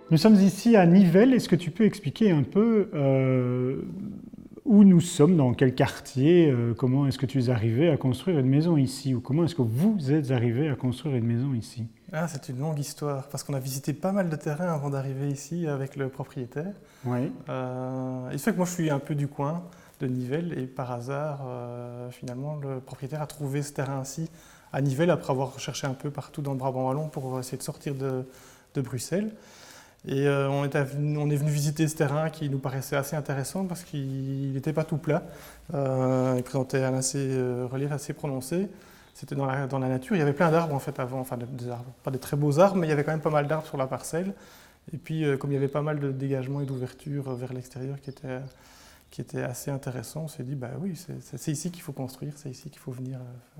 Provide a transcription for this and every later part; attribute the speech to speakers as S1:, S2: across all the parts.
S1: Nous sommes ici à Nivelles. Est-ce que tu peux expliquer un peu où nous sommes, dans quel quartier, comment est-ce que tu es arrivé à construire une maison ici, ou comment est-ce que vous êtes arrivé à construire une maison ici?
S2: Ah, c'est une longue histoire, parce qu'on a visité pas mal de terrains avant d'arriver ici avec le propriétaire.
S1: Oui.
S2: Il se fait que moi je suis un peu du coin de Nivelles, et par hasard, finalement, le propriétaire a trouvé ce terrain-ci à Nivelles, après avoir recherché un peu partout dans le Brabant wallon pour essayer de sortir de Bruxelles. Et on est venu visiter ce terrain qui nous paraissait assez intéressant parce qu'il n'était pas tout plat. Il présentait un relief assez prononcé. C'était dans la nature. Il y avait plein d'arbres en fait avant, enfin des arbres, pas des très beaux arbres, mais il y avait quand même pas mal d'arbres sur la parcelle. Et puis comme il y avait pas mal de dégagement et d'ouverture vers l'extérieur qui était assez intéressant, on s'est dit bah oui, c'est ici qu'il faut construire, c'est ici qu'il faut venir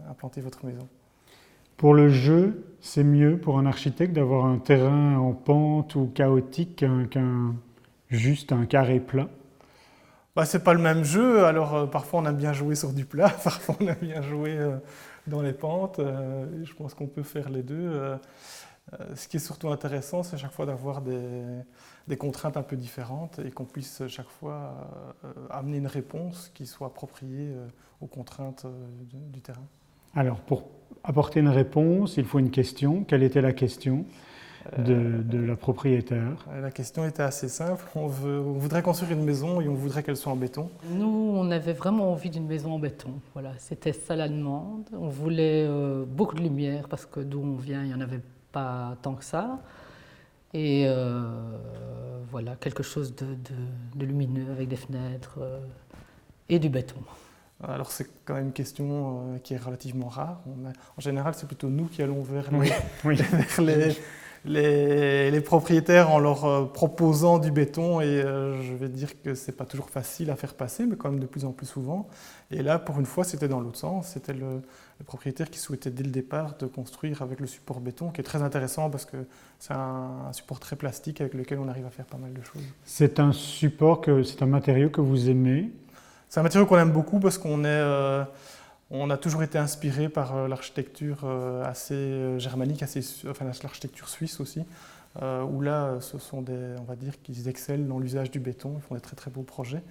S2: implanter votre maison.
S1: Pour le jeu, c'est mieux pour un architecte d'avoir un terrain en pente ou chaotique qu'un juste un carré plat.
S2: Bah, c'est pas le même jeu, alors parfois on aime bien jouer sur du plat, parfois on aime bien jouer dans les pentes. Je pense qu'on peut faire les deux. Ce qui est surtout intéressant, c'est chaque fois d'avoir des contraintes un peu différentes et qu'on puisse chaque fois amener une réponse qui soit appropriée aux contraintes du terrain.
S1: Alors, pour apporter une réponse, il faut une question. Quelle était la question de la propriétaire?
S2: La question était assez simple. On voudrait construire une maison et on voudrait qu'elle soit en béton.
S3: Nous, on avait vraiment envie d'une maison en béton. Voilà, c'était ça la demande. On voulait beaucoup de lumière parce que d'où on vient, il n'y en avait pas tant que ça. Et voilà, quelque chose de lumineux avec des fenêtres et du béton.
S2: Alors c'est quand même une question qui est relativement rare. En général, c'est plutôt nous qui allons vers les propriétaires en leur proposant du béton et je vais dire que c'est pas toujours facile à faire passer, mais quand même de plus en plus souvent. Et là, pour une fois, c'était dans l'autre sens. C'était le propriétaire qui souhaitait dès le départ de construire avec le support béton, qui est très intéressant parce que c'est un support très plastique avec lequel on arrive à faire pas mal de choses.
S1: C'est un support, c'est un matériau que vous aimez?
S2: C'est un matériau qu'on aime beaucoup parce qu'on on a toujours été inspiré par l'architecture assez germanique, enfin l'architecture suisse aussi, où là, ce sont on va dire qu'ils excellent dans l'usage du béton, ils font des très très beaux projets.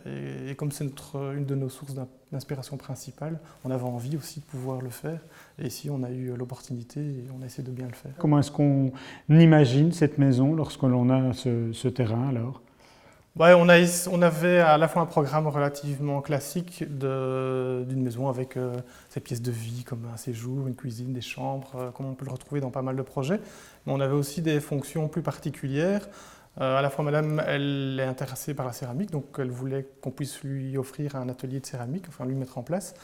S2: Et comme c'est une de nos sources d'inspiration principale, on avait envie aussi de pouvoir le faire. Et ici, on a eu l'opportunité et on a essayé de bien le faire.
S1: Comment est-ce qu'on imagine cette maison lorsque l'on a ce terrain alors?
S2: Ouais, on avait à la fois un programme relativement classique d'une maison avec ses pièces de vie comme un séjour, une cuisine, des chambres, comme on peut le retrouver dans pas mal de projets. Mais on avait aussi des fonctions plus particulières. À la fois, madame, elle est intéressée par la céramique, donc elle voulait qu'on puisse lui offrir un atelier de céramique, enfin lui mettre en place.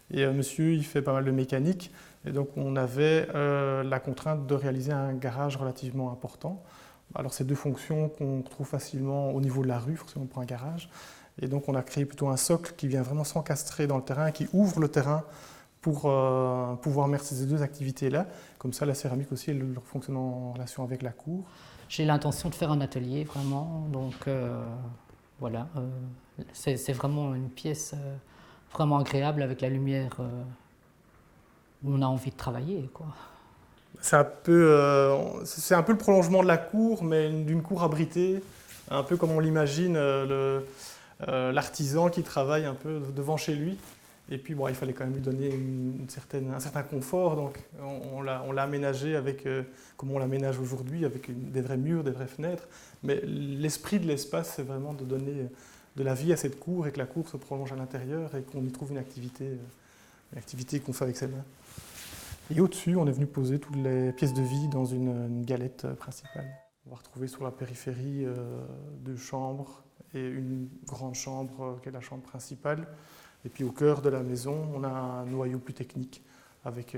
S2: Et monsieur, il fait pas mal de mécanique. Et donc on avait la contrainte de réaliser un garage relativement important. Alors c'est deux fonctions qu'on retrouve facilement au niveau de la rue, forcément pour un garage. Et donc on a créé plutôt un socle qui vient vraiment s'encastrer dans le terrain et qui ouvre le terrain pour pouvoir mettre ces deux activités-là. Comme ça, la céramique aussi, elle fonctionne en relation avec la cour.
S3: J'ai l'intention de faire un atelier vraiment, donc voilà. C'est vraiment une pièce vraiment agréable avec la lumière où on a envie de travailler, quoi.
S2: C'est un peu le prolongement de la cour, mais d'une cour abritée, un peu comme on l'imagine l'artisan qui travaille un peu devant chez lui. Et puis bon, il fallait quand même lui donner un certain confort, donc on l'a aménagé avec, comme on l'aménage aujourd'hui, avec des vrais murs, des vraies fenêtres. Mais l'esprit de l'espace, c'est vraiment de donner de la vie à cette cour et que la cour se prolonge à l'intérieur et qu'on y trouve une activité qu'on fait avec ses mains. Et au-dessus, on est venu poser toutes les pièces de vie dans une galette principale. On va retrouver sur la périphérie deux chambres et une grande chambre qui est la chambre principale. Et puis au cœur de la maison, on a un noyau plus technique avec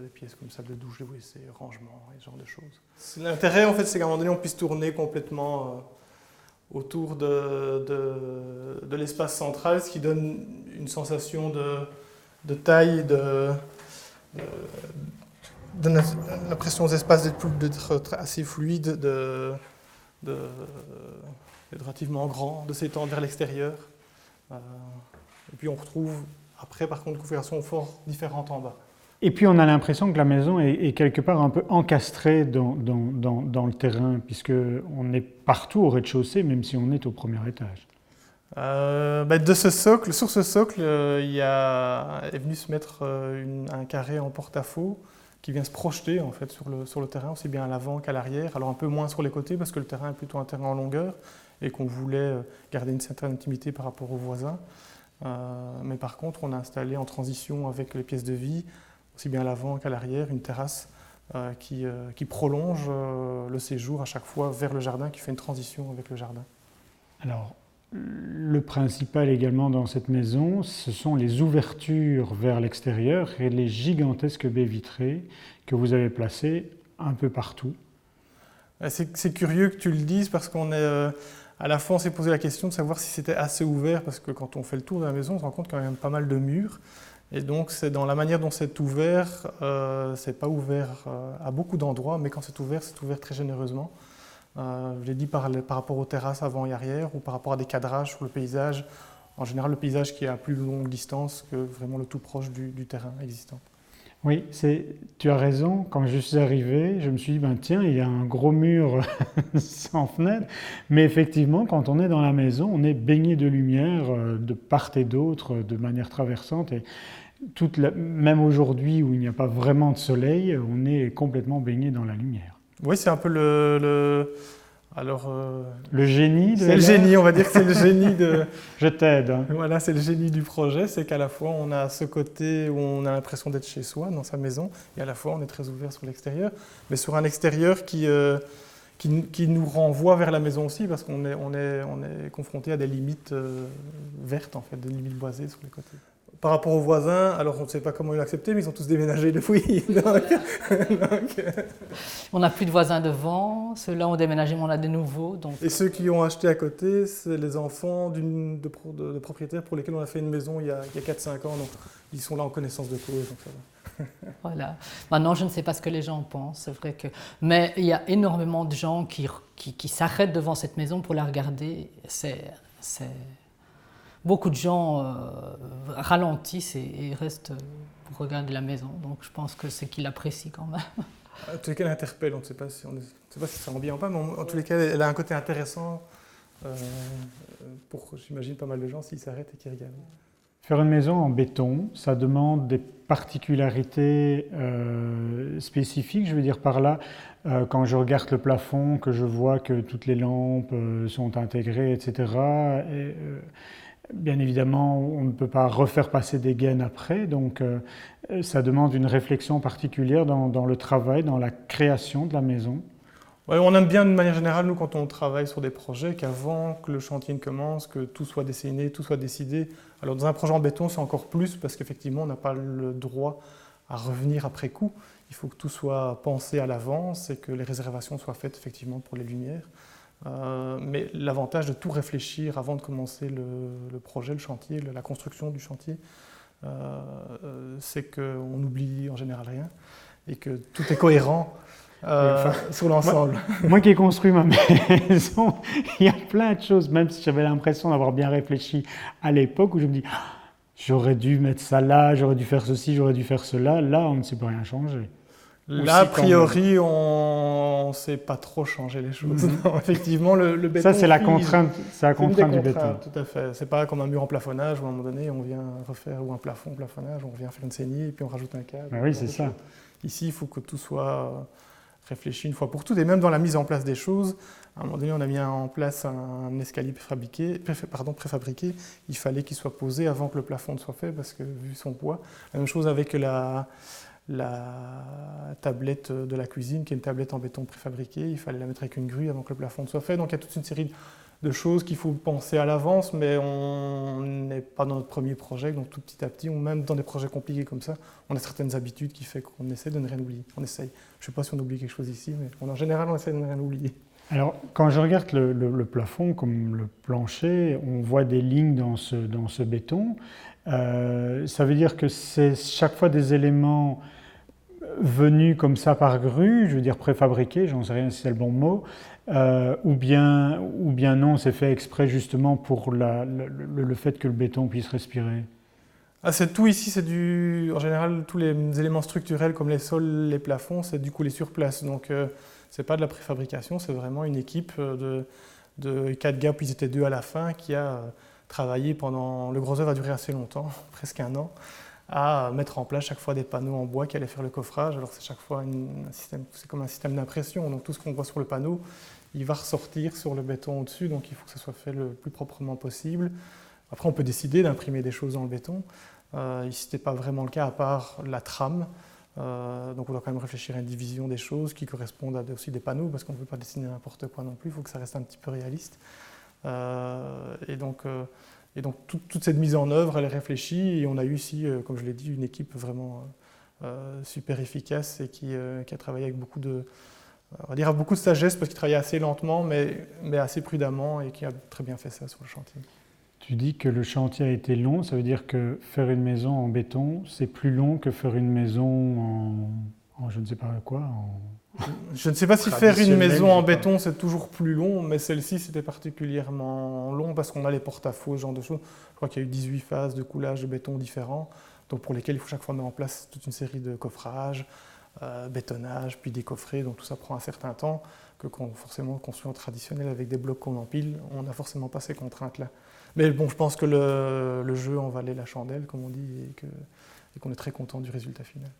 S2: des pièces comme salle de douche, de WC, rangement et ce genre de choses. L'intérêt, en fait, c'est qu'à un moment donné, on puisse tourner complètement autour de l'espace central, ce qui donne une sensation de taille, donne l'impression aux espaces d'être assez fluides, d'être relativement grand, de s'étendre vers l'extérieur. Et puis on retrouve après par contre une configuration fort différente en bas.
S1: Et puis on a l'impression que la maison est quelque part un peu encastrée dans le terrain, puisqu'on est partout au rez-de-chaussée, même si on est au premier étage.
S2: De ce socle, sur ce socle, est venu se mettre un carré en porte-à-faux qui vient se projeter en fait sur le terrain, aussi bien à l'avant qu'à l'arrière. Alors un peu moins sur les côtés parce que le terrain est plutôt un terrain en longueur et qu'on voulait garder une certaine intimité par rapport aux voisins. Mais par contre, on a installé en transition avec les pièces de vie, aussi bien à l'avant qu'à l'arrière, une terrasse qui prolonge le séjour à chaque fois vers le jardin, qui fait une transition avec le jardin.
S1: Alors, le principal également dans cette maison, ce sont les ouvertures vers l'extérieur et les gigantesques baies vitrées que vous avez placées un peu partout.
S2: C'est curieux que tu le dises parce qu'on est... à la fois, on s'est posé la question de savoir si c'était assez ouvert parce que quand on fait le tour de la maison, on se rend compte qu'il y a quand même pas mal de murs. Et donc, c'est dans la manière dont c'est ouvert, c'est pas ouvert à beaucoup d'endroits, mais quand c'est ouvert très généreusement. Je l'ai dit par rapport aux terrasses avant et arrière ou par rapport à des cadrages sur le paysage. En général, le paysage qui est à plus longue distance que vraiment le tout proche du terrain existant.
S1: Oui, tu as raison. Quand je suis arrivé, je me suis dit, tiens, il y a un gros mur sans fenêtre. Mais effectivement, quand on est dans la maison, on est baigné de lumière de part et d'autre, de manière traversante. Et même aujourd'hui où il n'y a pas vraiment de soleil, on est complètement baigné dans la lumière.
S2: Oui, c'est un peu
S1: le génie.
S2: C'est le génie, on va dire que c'est le génie de...
S1: Je t'aide. Hein.
S2: Voilà, c'est le génie du projet, c'est qu'à la fois on a ce côté où on a l'impression d'être chez soi, dans sa maison, et à la fois on est très ouvert sur l'extérieur, mais sur un extérieur qui nous renvoie vers la maison aussi, parce qu'on est confronté à des limites vertes, en fait, des limites boisées sur les côtés. Par rapport aux voisins, alors on ne sait pas comment ils l'ont accepté, mais ils ont tous déménagé depuis.
S3: On n'a plus de voisins devant, ceux-là ont déménagé, mais on a des nouveaux. Donc...
S2: Et ceux qui ont acheté à côté, c'est les enfants de propriétaires pour lesquels on a fait une maison il y a 4-5 ans, donc ils sont là en connaissance de cause. Donc ça va.
S3: Voilà. Maintenant, je ne sais pas ce que les gens pensent, c'est vrai que... Mais il y a énormément de gens qui s'arrêtent devant cette maison pour la regarder. Beaucoup de gens ralentissent et restent pour regarder la maison. Donc je pense que c'est qu'ils l'apprécient quand même.
S2: En tous les cas, elle interpelle. On ne sait pas si ça rend bien ou pas, mais en tous les cas, elle a un côté intéressant pour, j'imagine, pas mal de gens s'ils s'arrêtent et qui regardent.
S1: Faire une maison en béton, ça demande des particularités spécifiques. Je veux dire par là, quand je regarde le plafond, que je vois que toutes les lampes sont intégrées, etc. Bien évidemment, on ne peut pas refaire passer des gaines après, donc ça demande une réflexion particulière dans le travail, dans la création de la maison.
S2: Ouais, on aime bien de manière générale, nous, quand on travaille sur des projets, qu'avant que le chantier ne commence, que tout soit dessiné, tout soit décidé. Alors dans un projet en béton, c'est encore plus, parce qu'effectivement, on n'a pas le droit à revenir après coup. Il faut que tout soit pensé à l'avance et que les réservations soient faites effectivement pour les lumières. Mais l'avantage de tout réfléchir avant de commencer le projet, le chantier, la construction du chantier, c'est qu'on n'oublie en général rien et que tout est cohérent sur l'ensemble.
S1: Moi qui ai construit ma maison, il y a plein de choses, même si j'avais l'impression d'avoir bien réfléchi à l'époque, où je me dis j'aurais dû mettre ça là, j'aurais dû faire ceci, j'aurais dû faire cela. Là, on ne sait pas rien changer.
S2: Là, a priori, on ne sait pas trop changer les choses. Non, effectivement, le béton...
S1: Ça, c'est la contrainte, du béton.
S2: Tout à fait. C'est pas comme un mur en plafonnage où à un moment donné, on vient refaire, ou un plafonnage, on vient faire une saignée et puis on rajoute un câble.
S1: Oui, c'est ça.
S2: Ici, il faut que tout soit réfléchi une fois pour toutes. Et même dans la mise en place des choses, à un moment donné, on a mis en place un escalier préfabriqué. Il fallait qu'il soit posé avant que le plafond ne soit fait, parce que vu son poids. La même chose avec la tablette de la cuisine, qui est une tablette en béton préfabriquée. Il fallait la mettre avec une grue avant que le plafond ne soit fait. Donc il y a toute une série de choses qu'il faut penser à l'avance, mais on n'est pas dans notre premier projet, donc tout petit à petit, ou même dans des projets compliqués comme ça, on a certaines habitudes qui font qu'on essaie de ne rien oublier. On essaye. Je ne sais pas si on oublie quelque chose ici, mais en général, on essaie de ne rien oublier.
S1: Alors, quand je regarde le plafond comme le plancher, on voit des lignes dans ce béton. Ça veut dire que c'est chaque fois des éléments venus comme ça par grue, je veux dire préfabriqués, j'en sais rien si c'est le bon mot, ou bien non, c'est fait exprès justement pour le fait que le béton puisse respirer.
S2: C'est tout ici, en général, tous les éléments structurels comme les sols, les plafonds, c'est du coulé sur place. Donc, c'est pas de la préfabrication, c'est vraiment une équipe de 4 gars, puis ils étaient 2 à la fin, qui a travaillé pendant... Le gros œuvre a duré assez longtemps, presque 1 an, à mettre en place chaque fois des panneaux en bois qui allaient faire le coffrage. Alors, c'est chaque fois c'est comme un système d'impression. Donc, tout ce qu'on voit sur le panneau, il va ressortir sur le béton au-dessus, donc il faut que ça soit fait le plus proprement possible. Après, on peut décider d'imprimer des choses dans le béton. Ici, ce n'était pas vraiment le cas, à part la trame. Donc, on doit quand même réfléchir à une division des choses qui correspondent à aussi des panneaux, parce qu'on ne peut pas dessiner n'importe quoi non plus, il faut que ça reste un petit peu réaliste. Et donc toute cette mise en œuvre, elle est réfléchie, et on a eu ici, comme je l'ai dit, une équipe vraiment super efficace et qui a travaillé avec beaucoup de sagesse, parce qu'il travaillait assez lentement, mais assez prudemment, et qui a très bien fait ça sur le chantier.
S1: Tu dis que le chantier a été long, ça veut dire que faire une maison en béton, c'est plus long que faire une maison en je ne sais pas quoi.
S2: Je ne sais pas si faire une maison en béton, c'est toujours plus long, mais celle-ci, c'était particulièrement long parce qu'on a les porte-à-faux, ce genre de choses. Je crois qu'il y a eu 18 phases de coulage de béton différents, donc pour lesquelles il faut chaque fois mettre en place toute une série de coffrages, bétonnage, puis des coffrets, donc tout ça prend un certain temps, que forcément, en construction traditionnelle avec des blocs qu'on empile, on n'a forcément pas ces contraintes-là. Mais bon, je pense que le jeu en valait la chandelle, comme on dit, et qu'on est très content du résultat final.